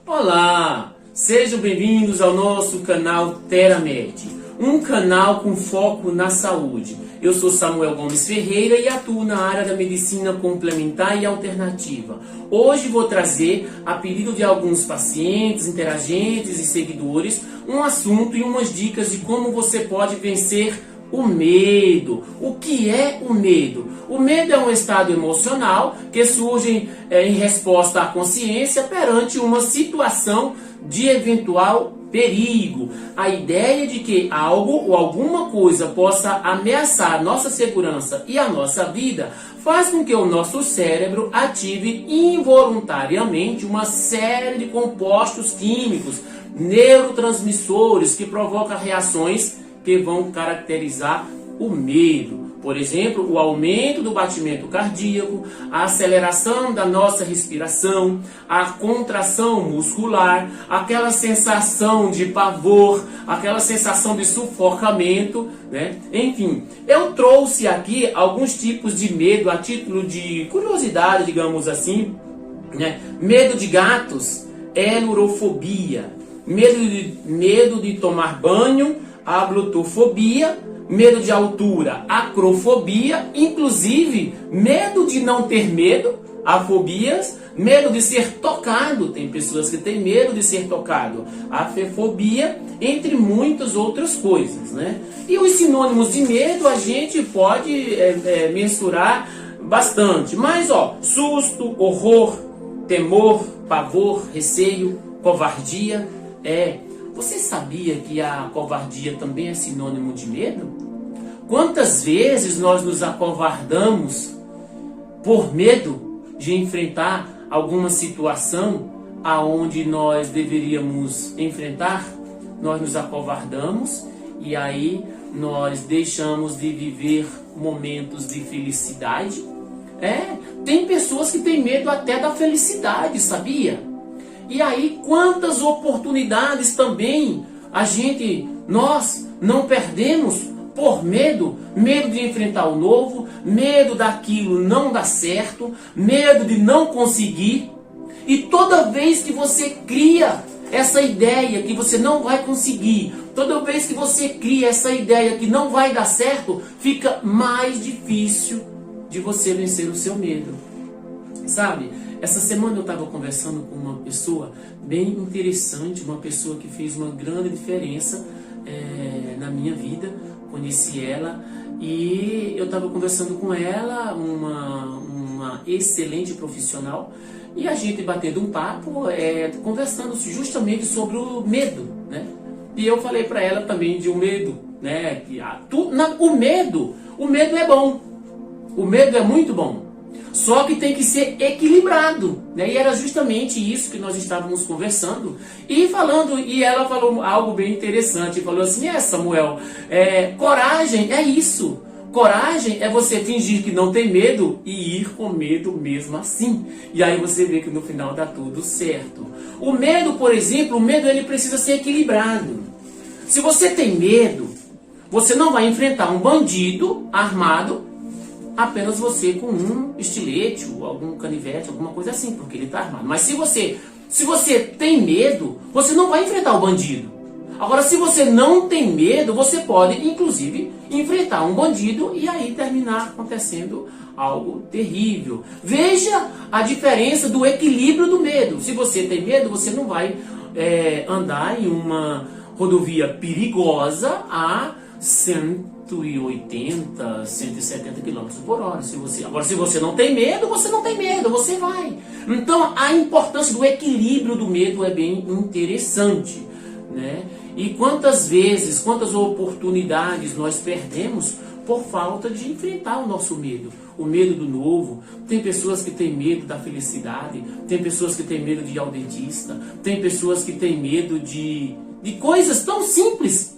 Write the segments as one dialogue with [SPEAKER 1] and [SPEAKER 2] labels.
[SPEAKER 1] Olá, sejam bem-vindos ao nosso canal TeraMed, um canal com foco na saúde. Eu sou Samuel Gomes Ferreira e atuo na área da medicina complementar e alternativa. Hoje vou trazer, a pedido de alguns pacientes, interagentes e seguidores, um assunto e umas dicas de como você pode vencer o medo. O que é o medo? O medo é um estado emocional que surge em resposta à consciência perante uma situação de eventual perigo. A ideia de que algo ou alguma coisa possa ameaçar nossa segurança e a nossa vida faz com que o nosso cérebro ative involuntariamente uma série de compostos químicos, neurotransmissores que provocam reações que vão caracterizar o medo. Por exemplo, o aumento do batimento cardíaco, a aceleração da nossa respiração, a contração muscular, aquela sensação de pavor, aquela sensação de sufocamento, né? Enfim, eu trouxe aqui alguns tipos de medo a título de curiosidade, digamos assim, né? Medo de gatos, elurofobia, medo de tomar banho, ablutofobia, medo de altura, acrofobia, inclusive medo de não ter medo, afobias, medo de ser tocado, tem pessoas que têm medo de ser tocado, afefobia, entre muitas outras coisas, né? E os sinônimos de medo a gente pode mensurar bastante, mas susto, horror, temor, pavor, receio, covardia, Você sabia que a covardia também é sinônimo de medo? Quantas vezes nós nos acovardamos por medo de enfrentar alguma situação aonde nós deveríamos enfrentar? Nós nos acovardamos e aí nós deixamos de viver momentos de felicidade. Tem pessoas que têm medo até da felicidade, sabia? E aí, quantas oportunidades também nós não perdemos por medo de enfrentar o novo, medo daquilo não dar certo, medo de não conseguir. E toda vez que você cria essa ideia que você não vai conseguir, toda vez que você cria essa ideia que não vai dar certo, fica mais difícil de você vencer o seu medo. Sabe? Essa semana eu estava conversando com uma pessoa bem interessante, uma pessoa que fez uma grande diferença na minha vida. Conheci ela e eu estava conversando com ela, uma excelente profissional, e a gente batendo um papo, conversando justamente sobre o medo, né? E eu falei para ela também de um medo, né? O medo é bom, o medo é muito bom. Só que tem que ser equilibrado, né? E era justamente isso que nós estávamos conversando e ela falou algo bem interessante, falou assim: Samuel, coragem é isso. Coragem é você fingir que não tem medo e ir com medo mesmo assim. E aí você vê que no final dá tudo certo. O medo, por exemplo, ele precisa ser equilibrado. Se você tem medo, você não vai enfrentar um bandido armado apenas você com um estilete ou algum canivete, alguma coisa assim, porque ele está armado. Mas se você tem medo, você não vai enfrentar o bandido. Agora, se você não tem medo, você pode, inclusive, enfrentar um bandido e aí terminar acontecendo algo terrível. Veja a diferença do equilíbrio do medo. Se você tem medo, você não vai andar em uma rodovia perigosa a 180, 170 km por hora. Agora, se você não tem medo, você vai. Então, a importância do equilíbrio do medo é bem interessante, né? E quantas oportunidades nós perdemos por falta de enfrentar o nosso medo. O medo do novo. Tem pessoas que têm medo da felicidade, tem pessoas que têm medo de ir ao dentista, tem pessoas que têm medo de coisas tão simples,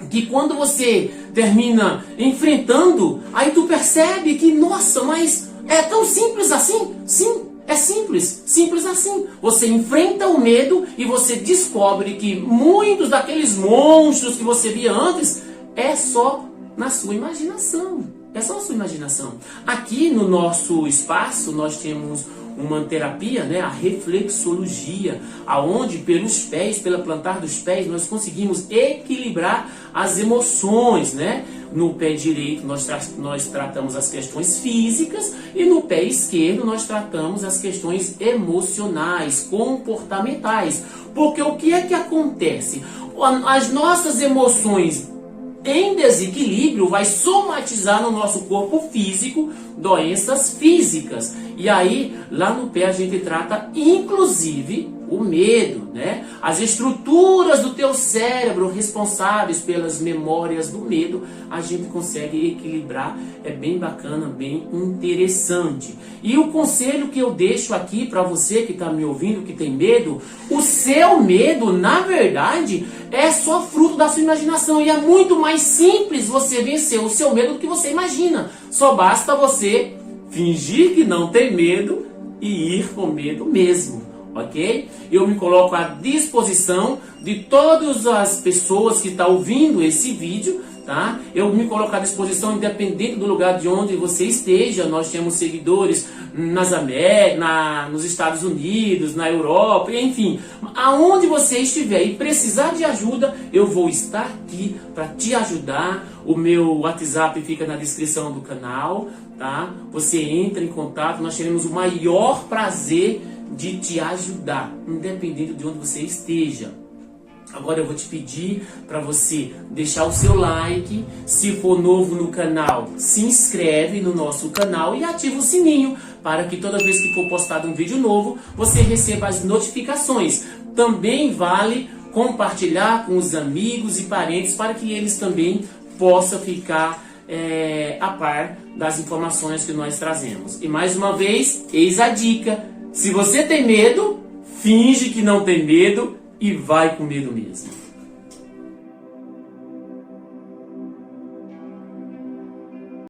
[SPEAKER 1] que quando você termina enfrentando, aí tu percebe que, nossa, mas é tão simples assim? Sim, é simples assim. Você enfrenta o medo e você descobre que muitos daqueles monstros que você via antes é só na sua imaginação. É só a sua imaginação. Aqui no nosso espaço nós temos uma terapia, né, a reflexologia, aonde pelos pés, pela plantar dos pés, nós conseguimos equilibrar as emoções, né? No pé direito nós tratamos as questões físicas e no pé esquerdo nós tratamos as questões emocionais, comportamentais. Porque o que é que acontece? As nossas emoções em desequilíbrio vai somatizar no nosso corpo físico doenças físicas. E aí, lá no pé a gente trata inclusive o medo, né? As estruturas do teu cérebro responsáveis pelas memórias do medo, a gente consegue equilibrar. É bem bacana, bem interessante. E o conselho que eu deixo aqui para você que está me ouvindo, que tem medo, o seu medo, na verdade, é só fruto da sua imaginação. E é muito mais simples você vencer o seu medo do que você imagina. Só basta você fingir que não tem medo e ir com medo mesmo. Ok? Eu me coloco à disposição de todas as pessoas que estão ouvindo esse vídeo, tá? Eu me coloco à disposição independente do lugar de onde você esteja. Nós temos seguidores nas Américas, nos Estados Unidos, na Europa, enfim. Aonde você estiver e precisar de ajuda, eu vou estar aqui para te ajudar. O meu WhatsApp fica na descrição do canal, tá? Você entra em contato, nós teremos o maior prazer de te ajudar, independente de onde você esteja. Agora eu vou te pedir para você deixar o seu like. Se for novo no canal, se inscreve no nosso canal e ativa o sininho para que toda vez que for postado um vídeo novo, você receba as notificações. Também vale compartilhar com os amigos e parentes para que eles também possam ficar a par das informações que nós trazemos. E mais uma vez, eis a dica. Se você tem medo, finge que não tem medo e vai com medo mesmo.